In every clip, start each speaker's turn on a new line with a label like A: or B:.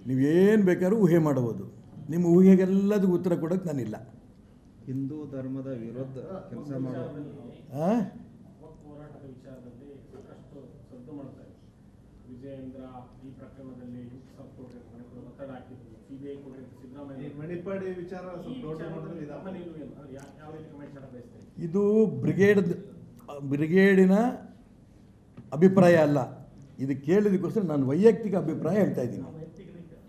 A: ನೀವೇನು ಬೇಕಾದ್ರೂ ಊಹೆ ಮಾಡಬಹುದು. ನಿಮ್ಮ ಊಹೆಗೆಲ್ಲದಕ್ಕೂ ಉತ್ತರ ಕೊಡೋಕ್ಕೆ ನಾನಿಲ್ಲ.
B: ಹಿಂದೂ ಧರ್ಮದ ವಿರುದ್ಧ ಕೆಲಸ ಮಾಡೋ
C: ಹೋರಾಟದ ವಿಚಾರದಲ್ಲಿ ಸಾಕಷ್ಟು ಸದ್ದು ಮಾಡ್ತಾರೆ. ವಿಜಯೇಂದ್ರ ಈ ಪ್ರಕರಣದಲ್ಲಿ ಒತ್ತಡ ಹಾಕಿದ್ರು, ಸಿಬಿಐ ಕೊಡಿ ಸಿದ್ದರಾಮಯ್ಯ
D: ಮಣಿಪಾಡಿ ವಿಚಾರ
C: ಯಾವ ರೀತಿ ಕಮೆಂಟ್ ಮಾಡಕ್ಕೆ ಬಯಸ್ತಾರೆ?
A: ಇದು ಬ್ರಿಗೇಡಿನ ಅಭಿಪ್ರಾಯ ಅಲ್ಲ. ಇದು ಕೇಳಿದಕ್ಕೋಸ್ಕರ ನಾನು ವೈಯಕ್ತಿಕ ಅಭಿಪ್ರಾಯ ಹೇಳ್ತಾ ಇದ್ದೀನಿ.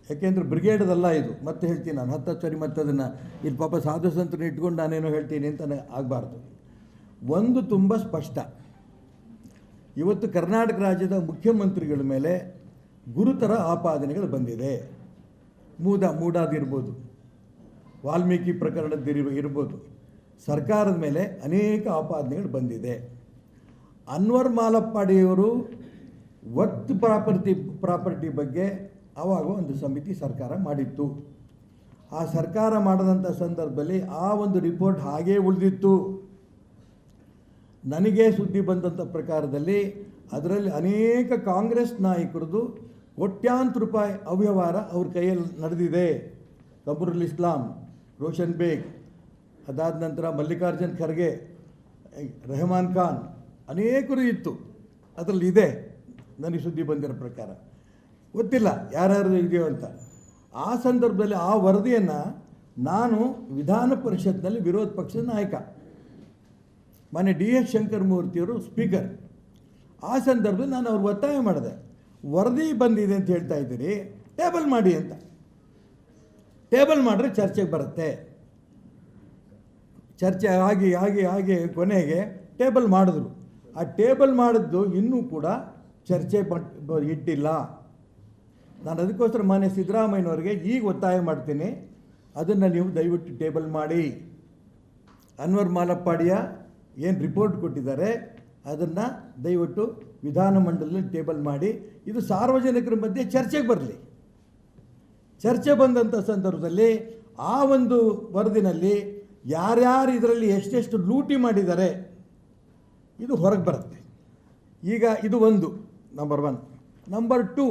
A: ಯಾಕೆಂದರೆ ಬ್ರಿಗೇಡದಲ್ಲ ಇದು. ಮತ್ತೆ ಹೇಳ್ತೀನಿ ನಾನು 10 ಸರಿ ಮತ್ತೆ ಅದನ್ನು ಇಲ್ಲಿ ಪಾಪ ಸಾಧು ಸಂತರನ್ನ ಇಟ್ಕೊಂಡು ನಾನೇನೋ ಹೇಳ್ತೀನಿ ಅಂತ ಆಗಬಾರ್ದು. ಒಂದು ತುಂಬ ಸ್ಪಷ್ಟ, ಇವತ್ತು ಕರ್ನಾಟಕ ರಾಜ್ಯದ ಮುಖ್ಯಮಂತ್ರಿಗಳ ಮೇಲೆ ಗುರುತರ ಆಪಾದನೆಗಳು ಬಂದಿದೆ. ಮೂಡಾದಿರ್ಬೋದು, ವಾಲ್ಮೀಕಿ ಪ್ರಕರಣದಿರ್ಬೋದು, ಸರ್ಕಾರದ ಮೇಲೆ ಅನೇಕ ಆಪಾದನೆಗಳು ಬಂದಿದೆ. ಅನ್ವರ್ ಮಾಲಪ್ಪಾಡಿಯವರು ವಕ್ತ್ ಪ್ರಾಪರ್ಟಿ ಬಗ್ಗೆ ಆವಾಗ ಒಂದು ಸಮಿತಿ ಸರ್ಕಾರ ಮಾಡಿತ್ತು. ಆ ಸರ್ಕಾರ ಮಾಡಿದಂಥ ಸಂದರ್ಭದಲ್ಲಿ ಆ ಒಂದು ರಿಪೋರ್ಟ್ ಹಾಗೇ ಉಳಿದಿತ್ತು. ನನಗೆ ಸುದ್ದಿ ಬಂದಂಥ ಪ್ರಕಾರದಲ್ಲಿ ಅದರಲ್ಲಿ ಅನೇಕ ಕಾಂಗ್ರೆಸ್ ನಾಯಕರದು ಕೋಟ್ಯಾಂತರ ರೂಪಾಯಿ ಅವ್ಯವಹಾರ ಅವ್ರ ಕೈಯಲ್ಲಿ ನಡೆದಿದೆ. ಕಮರುಲ್ ಇಸ್ಲಾಂ, ರೋಷನ್ ಬೇಗ್, ಅದಾದ ನಂತರ ಮಲ್ಲಿಕಾರ್ಜುನ್ ಖರ್ಗೆ, ರೆಹಮಾನ್ ಖಾನ್, ಅನೇಕರು ಇತ್ತು. ಅದರಲ್ಲಿ ಇದೆ ನನಗೆ ಸುದ್ದಿ ಬಂದಿರೋ ಪ್ರಕಾರ. ಗೊತ್ತಿಲ್ಲ ಯಾರ್ಯಾರು ಇದೆಯೋ ಅಂತ. ಆ ಸಂದರ್ಭದಲ್ಲಿ ಆ ವರದಿಯನ್ನು ನಾನು ವಿಧಾನ ಪರಿಷತ್ನಲ್ಲಿ ವಿರೋಧ ಪಕ್ಷದ ನಾಯಕ, ಮಾನ್ಯ DS ಶಂಕರಮೂರ್ತಿಯವರು ಸ್ಪೀಕರ್. ಆ ಸಂದರ್ಭದಲ್ಲಿ ನಾನು ಅವ್ರಿಗೆ ಒತ್ತಾಯ ಮಾಡಿದೆ, ವರದಿ ಬಂದಿದೆ ಅಂತ ಹೇಳ್ತಾ ಇದ್ದೀರಿ, ಟೇಬಲ್ ಮಾಡಿ ಅಂತ. ಟೇಬಲ್ ಮಾಡಿದ್ರೆ ಚರ್ಚೆಗೆ ಬರುತ್ತೆ. ಚರ್ಚೆ ಆಗಿ ಕೊನೆಗೆ ಟೇಬಲ್ ಮಾಡಿದ್ರು. ಆ ಟೇಬಲ್ ಮಾಡಿದ್ದು ಇನ್ನೂ ಕೂಡ ಚರ್ಚೆ ಇಟ್ಟಿಲ್ಲ. ನಾನು ಅದಕ್ಕೋಸ್ಕರ ಮಾನ್ಯ ಸಿದ್ದರಾಮಯ್ಯನವ್ರಿಗೆ ಈಗ ಒತ್ತಾಯ ಮಾಡ್ತೀನಿ, ಅದನ್ನು ನೀವು ದಯವಿಟ್ಟು ಟೇಬಲ್ ಮಾಡಿ. ಅನ್ವರ್ ಮಾಲಪ್ಪಾಡಿಯ ಏನು ರಿಪೋರ್ಟ್ ಕೊಟ್ಟಿದ್ದಾರೆ ಅದನ್ನು ದಯವಿಟ್ಟು ವಿಧಾನಮಂಡಲದಲ್ಲಿ ಟೇಬಲ್ ಮಾಡಿ. ಇದು ಸಾರ್ವಜನಿಕರ ಮಧ್ಯೆ ಚರ್ಚೆಗೆ ಬರಲಿ. ಚರ್ಚೆ ಬಂದಂಥ ಸಂದರ್ಭದಲ್ಲಿ ಆ ಒಂದು ವರದಿನಲ್ಲಿ ಯಾರ್ಯಾರು ಇದರಲ್ಲಿ ಎಷ್ಟೆಷ್ಟು ಲೂಟಿ ಮಾಡಿದ್ದಾರೆ ಇದು ಹೊರಗೆ ಬರುತ್ತೆ. ಈಗ ಇದು ಒಂದು ನಂಬರ್ 1. ನಂಬರ್ 2,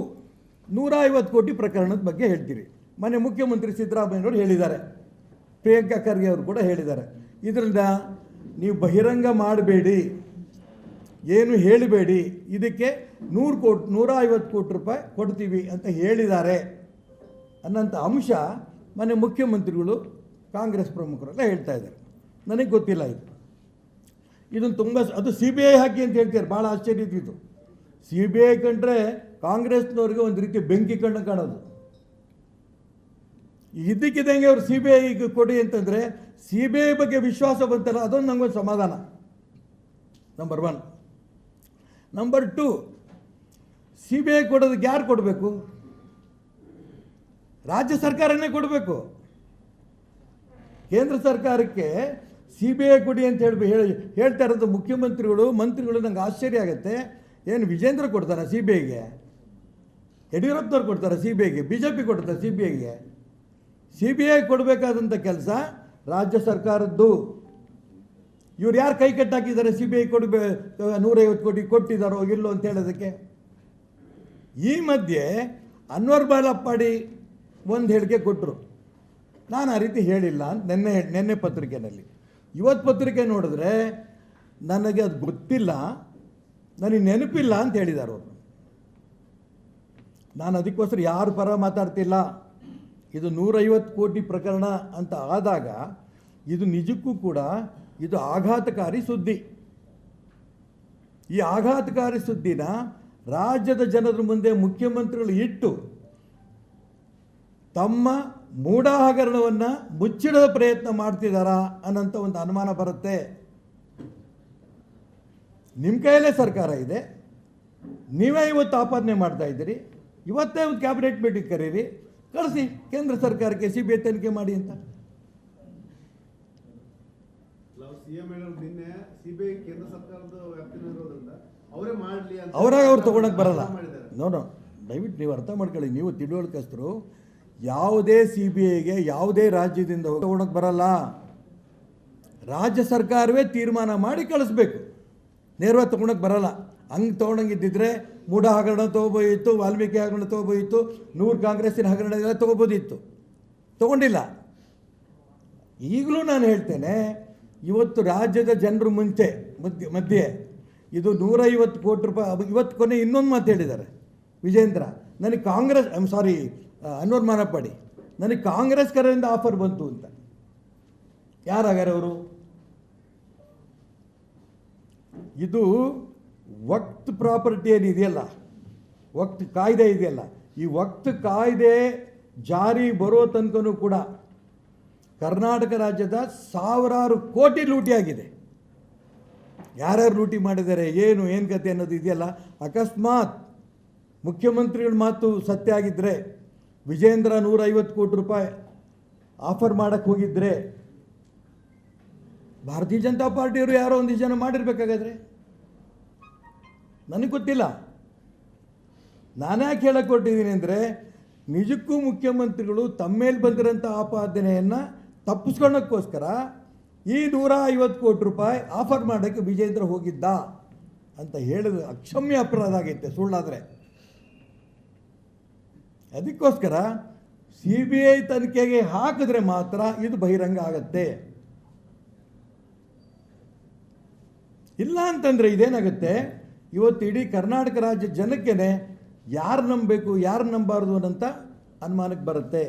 A: 150 ಕೋಟಿ ಪ್ರಕರಣದ ಬಗ್ಗೆ ಹೇಳ್ತೀರಿ. ಮೊನ್ನೆ ಮುಖ್ಯಮಂತ್ರಿ ಸಿದ್ದರಾಮಯ್ಯನವರು ಹೇಳಿದ್ದಾರೆ, ಪ್ರಿಯಾಂಕಾ ಖರ್ಗೆ ಅವರು ಕೂಡ ಹೇಳಿದ್ದಾರೆ, ಇದರಿಂದ ನೀವು ಬಹಿರಂಗ ಮಾಡಬೇಡಿ, ಏನು ಹೇಳಿಬೇಡಿ, ಇದಕ್ಕೆ 150 ಕೋಟಿ ರೂಪಾಯಿ ಕೊಡ್ತೀವಿ ಅಂತ ಹೇಳಿದ್ದಾರೆ ಅನ್ನೋಂಥ ಅಂಶ ಮೊನ್ನೆ ಮುಖ್ಯಮಂತ್ರಿಗಳು ಕಾಂಗ್ರೆಸ್ ಪ್ರಮುಖರೆಲ್ಲ ಹೇಳ್ತಾ ಇದ್ದಾರೆ. ನನಗೆ ಗೊತ್ತಿಲ್ಲ ಇದನ್ನು ತುಂಬ ಅದು CBI ಹಾಕಿ ಅಂತ ಹೇಳ್ತಾರೆ. ಭಾಳ ಆಶ್ಚರ್ಯ ಇದ್ದಿತ್ತು. CBI ಕಂಡ್ರೆ ಕಾಂಗ್ರೆಸ್ನವ್ರಿಗೆ ಒಂದು ರೀತಿ ಬೆಂಕಿ ಕಣ್ಣು ಕಾಣೋದು. ಇದ್ದಕ್ಕಿದ್ದಂಗೆ ಅವ್ರು CBI ಕೊಡಿ ಅಂತಂದರೆ CBI ಬಗ್ಗೆ ವಿಶ್ವಾಸ ಬಂತಲ್ಲ, ಅದೊಂದು ನನಗೊಂದು ಸಮಾಧಾನ. ನಂಬರ್ 1. ನಂಬರ್ 2, CBI ಕೊಡೋದಕ್ಕೆ ಯಾರು ಕೊಡಬೇಕು? ರಾಜ್ಯ ಸರ್ಕಾರನೇ ಕೊಡಬೇಕು. ಕೇಂದ್ರ ಸರ್ಕಾರಕ್ಕೆ CBI ಕೊಡಿ ಅಂತ ಹೇಳ್ತಾ ಇರೋದು ಮಂತ್ರಿಗಳು ನಂಗೆ ಆಶ್ಚರ್ಯ ಆಗುತ್ತೆ. ಏನು ವಿಜೇಂದ್ರ ಕೊಡ್ತಾರೆ CBIಗೆ? ಯಡಿಯೂರಪ್ಪನವ್ರು ಕೊಡ್ತಾರೆ CBIಗೆ? BJP ಕೊಡ್ತಾರೆ CBIಗೆ? CBI ಕೊಡಬೇಕಾದಂಥ ಕೆಲಸ ರಾಜ್ಯ ಸರ್ಕಾರದ್ದು. ಇವ್ರು ಯಾರು ಕೈ ಕಟ್ಟಾಕಿದ್ದಾರೆ CBI 150 ಕೋಟಿ ಕೊಟ್ಟಿದ್ದಾರೋ ಇಲ್ಲೋ ಅಂತ ಹೇಳೋದಕ್ಕೆ? ಈ ಮಧ್ಯೆ ಅನ್ವರ್ ಮಾಲಪ್ಪಾಡಿ ಒಂದು ಹೇಳಿಕೆ ಕೊಟ್ಟರು, ನಾನು ಆ ರೀತಿ ಹೇಳಿಲ್ಲ ಅಂತ ನೆನ್ನೆ ಪತ್ರಿಕೆಯಲ್ಲಿ. ಇವತ್ತು ಪತ್ರಿಕೆ ನೋಡಿದ್ರೆ ನನಗೆ ಅದು ಗೊತ್ತಿಲ್ಲ, ನನಗೆ ನೆನಪಿಲ್ಲ ಅಂತ ಹೇಳಿದ್ದಾರೆ ಅವರು. ನಾನು ಅದಕ್ಕೋಸ್ಕರ ಯಾರ ಪರ ಮಾತಾಡ್ತಿಲ್ಲ. ಇದು 150 ಕೋಟಿ ಪ್ರಕರಣ ಅಂತ ಆದಾಗ ಇದು ನಿಜಕ್ಕೂ ಕೂಡ ಇದು ಆಘಾತಕಾರಿ ಸುದ್ದಿ. ಈ ಆಘಾತಕಾರಿ ಸುದ್ದಿನ ರಾಜ್ಯದ ಜನರ ಮುಂದೆ ಮುಖ್ಯಮಂತ್ರಿಗಳು ಇಟ್ಟು ತಮ್ಮ ಮೂಢ ಹಗರಣವನ್ನು ಮುಚ್ಚಿಡದ ಪ್ರಯತ್ನ ಮಾಡ್ತಿದ್ದಾರಾ ಅನ್ನೋಂಥ ಒಂದು ಅನುಮಾನ ಬರುತ್ತೆ. ನಿಮ್ಮ ಕೈಯಲ್ಲೇ ಸರ್ಕಾರ ಇದೆ, ನೀವೇ ಇವತ್ತು ಆಪಾದನೆ ಮಾಡ್ತಾ ಇದ್ದೀರಿ. ಇವತ್ತೇ ಒಂದು ಕ್ಯಾಬಿನೆಟ್ ಮೀಟಿಂಗ್ ಕರೀರಿ, ಕಳಿಸಿ ಕೇಂದ್ರ ಸರ್ಕಾರಕ್ಕೆ CBI ತನಿಖೆ ಮಾಡಿ ಅಂತ.
D: CM ಹೇಳೋದು ನಿನ್ನೆ CBI ಕೇಂದ್ರ ಸರ್ಕಾರದ ವ್ಯಾಪ್ತಿನಲ್ಲಿರೋದ್ರಿಂದ ಅವರೇ ಮಾಡಲಿ ಅಂತ
A: ಅವ್ರು ತಗೊಳಕ್ಕೆ ಬರಲ್ಲ. ನೋಡೋ, ದಯವಿಟ್ಟು ನೀವು ಅರ್ಥ ಮಾಡ್ಕೊಳ್ಳಿ. ನೀವು ತಿಳುವಳಿಕಸ್ತರು, ಯಾವುದೇ CBIಗೆ ಯಾವುದೇ ರಾಜ್ಯದಿಂದ ತಗೊಳಕ್ಕೆ ಬರಲ್ಲ. ರಾಜ್ಯ ಸರ್ಕಾರವೇ ತೀರ್ಮಾನ ಮಾಡಿ ಕಳಿಸ್ಬೇಕು, ನೇರವಾಗಿ ತಗೊಳಕ್ಕೆ ಬರಲ್ಲ. ಹಂಗೆ ತೊಗೊಂಡಂಗಿದ್ದಿದ್ರೆ ಮೂಢ ಹಗರಣ ತೊಗೋಬೋದಿತ್ತು, ವಾಲ್ಮೀಕಿ ಹಗರಣ ತೊಗೋಬೋದಿತ್ತು, 100 ಕಾಂಗ್ರೆಸ್ಸಿನ ಹಗರಣ ಎಲ್ಲ ತೊಗೋಬೋದಿತ್ತು. ತೊಗೊಂಡಿಲ್ಲ. ಈಗಲೂ ನಾನು ಹೇಳ್ತೇನೆ, ಇವತ್ತು ರಾಜ್ಯದ ಜನರು ಮಧ್ಯೆ ಇದು 150 ಕೋಟಿ ರೂಪಾಯಿ. ಇವತ್ತು ಕೊನೆ ಇನ್ನೊಂದು ಮಾತು ಹೇಳಿದ್ದಾರೆ ವಿಜೇಂದ್ರ, ನನಗೆ ಕಾಂಗ್ರೆಸ್ ಅನ್ವರ್ ಮಾನಪ್ಪಾಡಿ, ನನಗೆ ಕಾಂಗ್ರೆಸ್ ಕಡೆಯಿಂದ ಆಫರ್ ಬಂತು ಅಂತ. ಯಾರಾಗಾರೆ ಅವರು? ಇದು ವಕ್ತ್ ಪ್ರಾಪರ್ಟಿ ಏನಿದೆಯಲ್ಲ, ವಕ್ತ್ ಕಾಯ್ದೆ ಇದೆಯಲ್ಲ, ಈ ವಕ್ತ್ ಕಾಯ್ದೆ ಜಾರಿ ಬರೋ ತನಕನೂ ಕೂಡ ಕರ್ನಾಟಕ ರಾಜ್ಯದ ಸಾವಿರಾರು ಕೋಟಿ ಲೂಟಿಯಾಗಿದೆ. ಯಾರ್ಯಾರು ಲೂಟಿ ಮಾಡಿದ್ದಾರೆ, ಏನು ಕತೆ ಅನ್ನೋದು ಇದೆಯಲ್ಲ. ಅಕಸ್ಮಾತ್ ಮುಖ್ಯಮಂತ್ರಿಗಳ ಮಾತು ಸತ್ಯ ಆಗಿದ್ದರೆ, ವಿಜೇಂದ್ರ 150 ಕೋಟಿ ರೂಪಾಯಿ ಆಫರ್ ಮಾಡೋಕ್ಕೆ ಹೋಗಿದ್ದರೆ, ಭಾರತೀಯ ಜನತಾ ಪಾರ್ಟಿಯವರು ಯಾರೋ ಒಂದಿಷ್ಟು ಜನ ಮಾಡಿರ್ಬೇಕಾಗಾದ್ರೆ, ನನಗೆ ಗೊತ್ತಿಲ್ಲ. ನಾನ್ಯಾಕೆ ಹೇಳಕ್ಕೆ ಕೊಟ್ಟಿದ್ದೀನಿ ಅಂದರೆ, ನಿಜಕ್ಕೂ ಮುಖ್ಯಮಂತ್ರಿಗಳು ತಮ್ಮ ಮೇಲೆ ಬಂದಿರೋಂಥ ಆಪಾದನೆಯನ್ನು ತಪ್ಪಿಸ್ಕೊಳ್ಳೋಕ್ಕೋಸ್ಕರ ಈ 150 ಕೋಟಿ ರೂಪಾಯಿ ಆಫರ್ ಮಾಡೋಕ್ಕೆ ವಿಜೇಂದ್ರ ಹೋಗಿದ್ದ ಅಂತ ಹೇಳಿದ ಅಕ್ಷಮ್ಯ ಅಪರಾಧ ಆಗೈತೆ ಸುಳ್ಳಾದರೆ. ಅದಕ್ಕೋಸ್ಕರ CBI ತನಿಖೆಗೆ ಹಾಕಿದ್ರೆ ಮಾತ್ರ ಇದು ಬಹಿರಂಗ ಆಗತ್ತೆ. ಇಲ್ಲ ಅಂತಂದರೆ ಇದೇನಾಗುತ್ತೆ, ಇವತ್ತು ಇಡೀ ಕರ್ನಾಟಕ ರಾಜ್ಯ ಜನಕ್ಕೇ ಯಾರು ನಂಬಬೇಕು ಯಾರು ನಂಬಾರ್ದು ಅನ್ನೋಂಥ ಅನುಮಾನಕ್ಕೆ ಬರುತ್ತೆ.